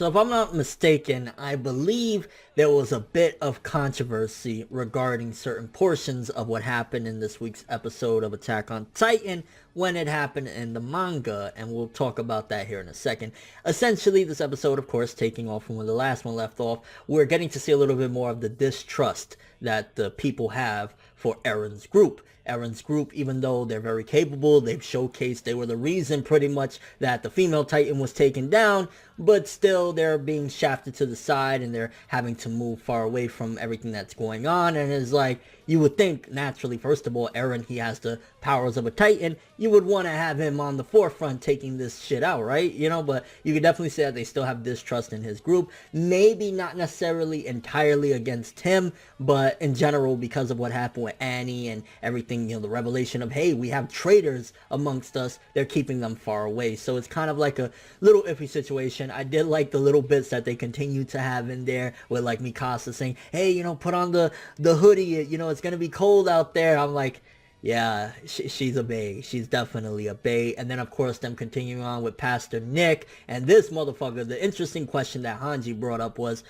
So if I'm not mistaken, I believe there was a bit of controversy regarding certain portions of what happened in this week's episode of Attack on Titan when it happened in the manga, and we'll talk about that here in a second. Essentially, this episode, of course, taking off from where the last one left off, we're getting to see a little bit more of the distrust that the people have for Eren's group. Eren's group, even though they're very capable, they've showcased they were the reason pretty much that the female Titan was taken down, but still they're being shafted to the side and they're having to move far away from everything that's going on. And it's like, you would think naturally, first of all, Eren, he has the powers of a Titan, you would want to have him on the forefront taking this shit out, right? You know, but you could definitely say that they still have distrust in his group. Maybe not necessarily entirely against him, but in general, because of what happened with Annie and everything, you know, the revelation of, hey, we have traitors amongst us, they're keeping them far away. So it's kind of like a little iffy situation. I did like the little bits that they continue to have in there with like Mikasa saying, hey, you know, put on the hoodie, you know, it's gonna be cold out there. I'm like, yeah, she's a bae. She's definitely a bae. And then, of course, them continuing on with Pastor Nick. And this motherfucker, the interesting question that Hanji brought up was,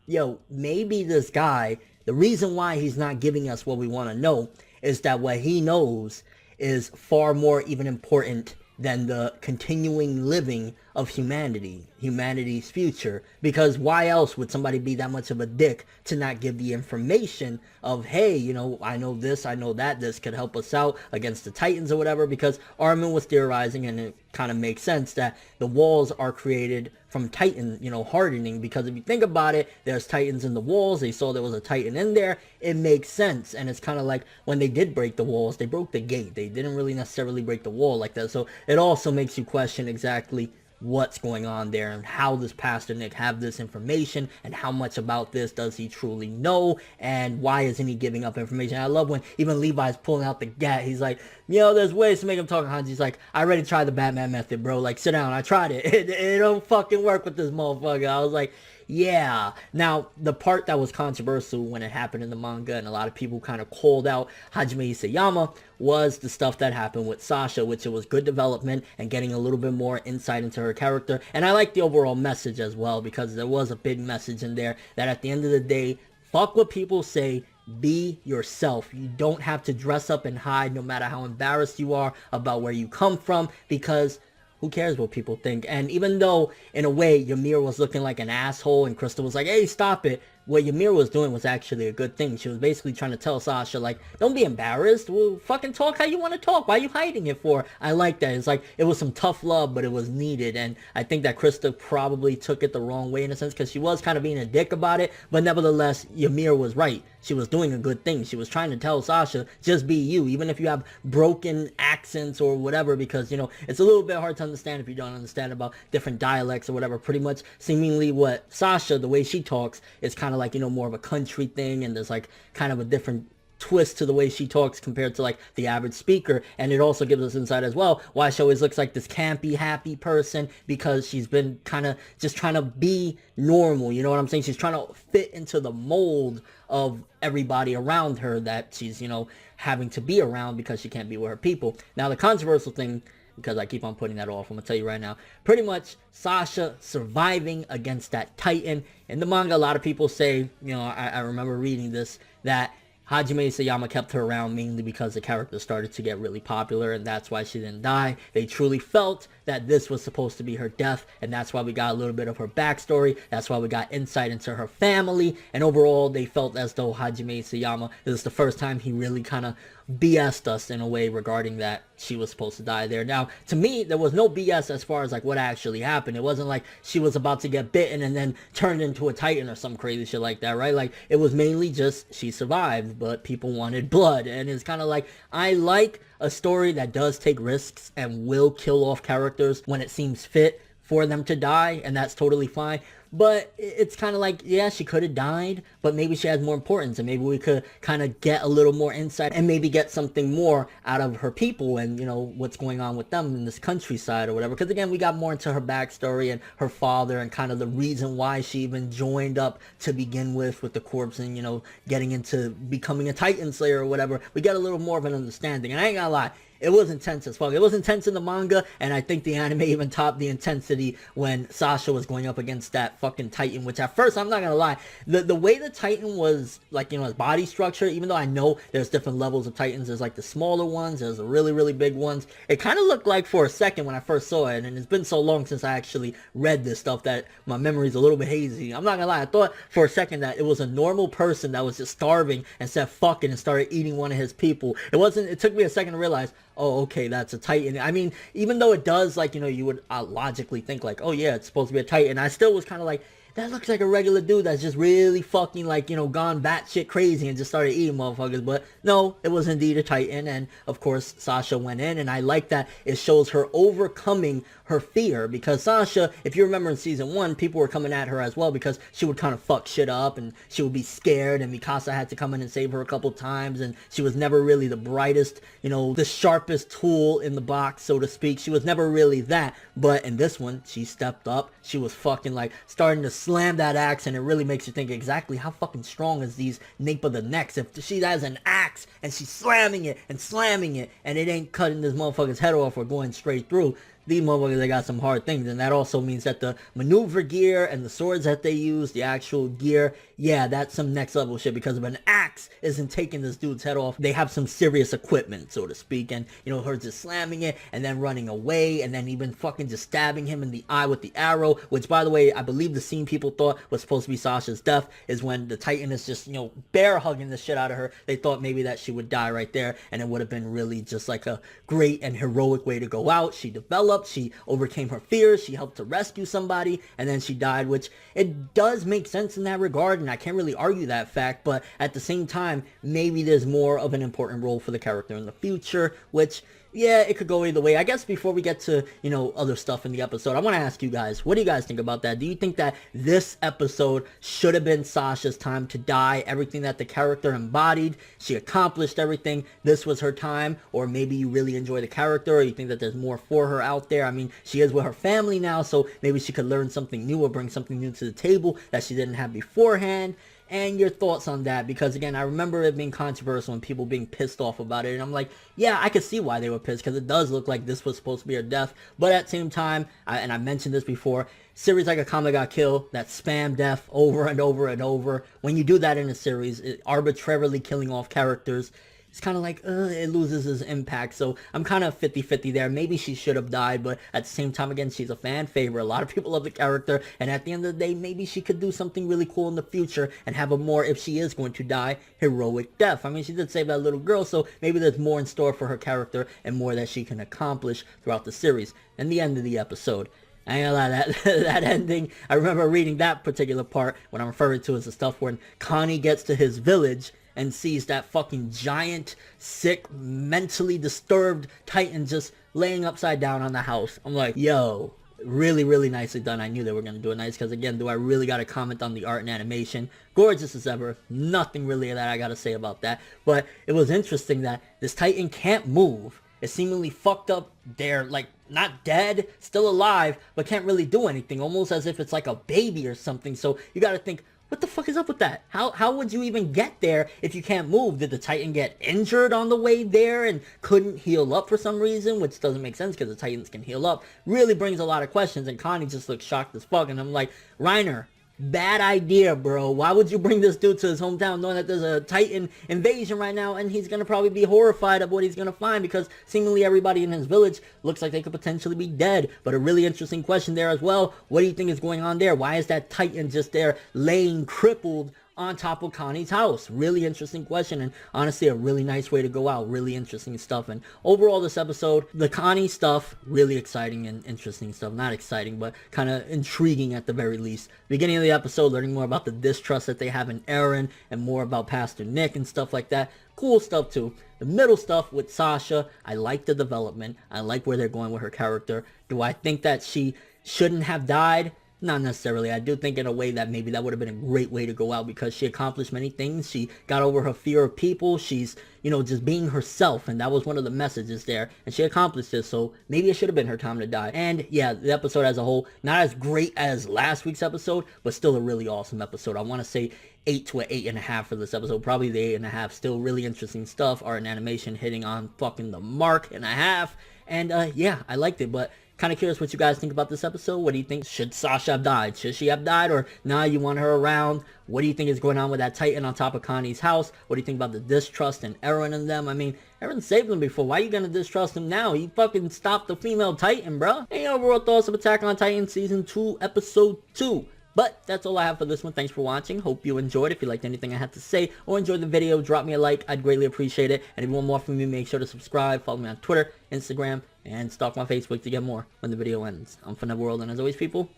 yo, maybe this guy, the reason why he's not giving us what we want to know is that what he knows is far more even important than the continuing living of humanity's future. Because why else would somebody be that much of a dick to not give the information of, hey, you know, I know this, I know that, this could help us out against the Titans or whatever, because Armin was theorizing, and it kind of makes sense that the walls are created from Titan, you know, hardening, because if you think about it, there's Titans in the walls, they saw there was a Titan in there, it makes sense. And it's kind of like when they did break the walls, they broke the gate, they didn't really necessarily break the wall like that. So it also makes you question exactly what's going on there and how does Pastor Nick have this information and how much about this does he truly know and why isn't he giving up information. I love when even Levi's pulling out the gat. He's like, you know, there's ways to make him talk. Hanji's like, I already tried the Batman method, bro. Like, sit down. I tried it. It don't fucking work with this motherfucker. I was like, yeah. Now, the part that was controversial when it happened in the manga and a lot of people kind of called out Hajime Isayama was the stuff that happened with Sasha, which it was good development and getting a little bit more insight into her character. And I like the overall message as well, because there was a big message in there that at the end of the day, fuck what people say, be yourself. You don't have to dress up and hide no matter how embarrassed you are about where you come from, because who cares what people think? And even though, in a way, Ymir was looking like an asshole and Crystal was like, hey, stop it, what Ymir was doing was actually a good thing. She was basically trying to tell Sasha, like, don't be embarrassed. Well, fucking talk how you want to talk. Why are you hiding it for? I like that. It's like, it was some tough love, but it was needed. And I think that Krista probably took it the wrong way in a sense, because she was kind of being a dick about it. But nevertheless, Ymir was right. She was doing a good thing. She was trying to tell Sasha, just be you, even if you have broken accents or whatever, because, you know, it's a little bit hard to understand if you don't understand about different dialects or whatever. Pretty much, seemingly what Sasha, the way she talks, is kind of like, you know, more of a country thing, and there's like kind of a different twist to the way she talks compared to like the average speaker. And it also gives us insight as well why she always looks like this campy happy person, because she's been kind of just trying to be normal, you know what I'm saying? She's trying to fit into the mold of everybody around her that she's, you know, having to be around because she can't be with her people. Now the controversial thing, because I keep on putting that off, I'm gonna tell you right now, pretty much Sasha surviving against that Titan. In the manga, a lot of people say, you know, I remember reading this, that Hajime Isayama kept her around mainly because the character started to get really popular, and that's why she didn't die. They truly felt that this was supposed to be her death, and that's why we got a little bit of her backstory. That's why we got insight into her family, and overall, they felt as though Hajime Isayama, this is the first time he really kind of BS'd us in a way regarding that she was supposed to die there. Now, to me, there was no BS as far as like what actually happened. It wasn't like she was about to get bitten and then turned into a Titan or some crazy shit like that, right? Like, it was mainly just she survived, but people wanted blood. And it's kind of like, I like a story that does take risks and will kill off characters when it seems fit for them to die, and that's totally fine. But it's kind of like, yeah, she could have died, but maybe she has more importance, and maybe we could kind of get a little more insight and maybe get something more out of her people and, you know, what's going on with them in this countryside or whatever. Because again, we got more into her backstory and her father and kind of the reason why she even joined up to begin with the corpse and, you know, getting into becoming a Titan Slayer or whatever. We get a little more of an understanding. And I ain't gonna lie, it was intense as fuck. It was intense in the manga, and I think the anime even topped the intensity when Sasha was going up against that fucking Titan, which at first, I'm not gonna lie, the way the Titan was, like, you know, his body structure, even though I know there's different levels of Titans, there's like the smaller ones, there's the really, really big ones, it kind of looked like for a second when I first saw it, and it's been so long since I actually read this stuff that my memory's a little bit hazy. I'm not gonna lie, I thought for a second that it was a normal person that was just starving and said fucking and started eating one of his people. It took me a second to realize, oh, okay, that's a Titan. I mean, even though it does, like, you know, you would logically think like, oh yeah, it's supposed to be a Titan, I still was kind of like, that looks like a regular dude that's just really fucking, like, you know, gone batshit crazy and just started eating motherfuckers. But no, it was indeed a Titan. And of course, Sasha went in, and I like that it shows her overcoming her fear, because Sasha, if you remember in season 1, people were coming at her as well because she would kind of fuck shit up and she would be scared, and Mikasa had to come in and save her a couple times, and she was never really the brightest, you know, the sharpest tool in the box, so to speak. She was never really that. But in this one, she stepped up. She was fucking, like, starting to slam that axe, and it really makes you think exactly how fucking strong is these nape of the necks. If she has an axe and she's slamming it and it ain't cutting this motherfucker's head off or going straight through, these motherfuckers, they got some hard things. And that also means that the maneuver gear and the swords that they use, the actual gear, yeah, that's some next level shit, because if an axe isn't taking this dude's head off, they have some serious equipment, so to speak. And, you know, her just slamming it and then running away and then even fucking just stabbing him in the eye with the arrow, which, by the way, I believe the scene people thought was supposed to be Sasha's death is when the Titan is just, you know, bear hugging the shit out of her. They thought maybe that she would die right there, and it would have been really just like a great and heroic way to go out. She developed, she overcame her fears, she helped to rescue somebody, and then she died, which it does make sense in that regard, and I can't really argue that fact. But at the same time, maybe there's more of an important role for the character in the future, which, yeah, it could go either way. I guess before we get to, you know, other stuff in the episode, I want to ask you guys, what do you guys think about that? Do you think that this episode should have been Sasha's time to die? Everything that the character embodied, she accomplished everything, this was her time? Or maybe you really enjoy the character, or you think that there's more for her out there? I mean, she is with her family now, so maybe she could learn something new or bring something new to the table that she didn't have beforehand. And your thoughts on that, because again, I remember it being controversial and people being pissed off about it, and I'm like, yeah, I could see why they were pissed, because it does look like this was supposed to be her death. But at the same time, and I mentioned this before, series like Akame ga Kill, that spam death over and over and over, when you do that in a series, arbitrarily killing off characters, it's kind of like, it loses its impact. So I'm kind of 50-50 there. Maybe she should have died, but at the same time, again, she's a fan favorite. A lot of people love the character, and at the end of the day, maybe she could do something really cool in the future and have a more, if she is going to die, heroic death. I mean, she did save that little girl, so maybe there's more in store for her character and more that she can accomplish throughout the series. And the end of the episode, I ain't gonna lie, that ending, I remember reading that particular part. What I'm referring to is the stuff when Connie gets to his village and sees that fucking giant, sick, mentally disturbed Titan just laying upside down on the house. I'm like, yo, really, really nicely done. I knew they were going to do it nice, because again, do I really got to comment on the art and animation? Gorgeous as ever. Nothing really that I got to say about that. But it was interesting that this Titan can't move. It's seemingly fucked up. They're like not dead, still alive, but can't really do anything. Almost as if it's like a baby or something. So you got to think, what the fuck is up with that? How would you even get there if you can't move? Did the Titan get injured on the way there and couldn't heal up for some reason? Which doesn't make sense, because the Titans can heal up. Really brings a lot of questions, and Connie just looks shocked as fuck. And I'm like, Reiner, bad idea, bro. Why would you bring this dude to his hometown knowing that there's a Titan invasion right now, and he's gonna probably be horrified of what he's gonna find, because seemingly everybody in his village looks like they could potentially be dead. But a really interesting question there as well. What do you think is going on there? Why is that Titan just there laying crippled on top of Connie's house? Really interesting question, and honestly a really nice way to go out. Really interesting stuff. And overall, this episode, the Connie stuff, really exciting and interesting stuff. Not exciting, but kind of intriguing at the very least. Beginning of the episode, learning more about the distrust that they have in Eren, and more about Pastor Nick and stuff like that. Cool stuff too. The middle stuff with Sasha, I like the development. I like where they're going with her character. Do I think that she shouldn't have died? Not necessarily. I do think in a way that maybe that would have been a great way to go out because she accomplished many things. She got over her fear of people. She's, just being herself, and that was one of the messages there. And she accomplished this, so maybe it should have been her time to die. And yeah, the episode as a whole, not as great as last week's episode, but still a really awesome episode. I want to say 8 to an 8.5 for this episode. Probably the 8.5. Still really interesting stuff. Art and animation hitting on fucking the mark and a half. And yeah, I liked it, but kind of curious what you guys think about this episode. What do you think? Should Sasha have died? Should she have died? Or nah, you want her around? What do you think is going on with that Titan on top of Connie's house? What do you think about the distrust and Eren and them? I mean, Eren saved them before. Why are you gonna distrust him now? He fucking stopped the female Titan, bro. Any overall thoughts of Attack on Titan Season 2, Episode 2? But that's all I have for this one. Thanks for watching. Hope you enjoyed. If you liked anything I had to say or enjoyed the video, drop me a like. I'd greatly appreciate it. And if you want more from me, make sure to subscribe. Follow me on Twitter, Instagram, and stalk my Facebook to get more when the video ends. I'm ForneverWorld, and as always, people,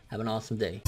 have an awesome day.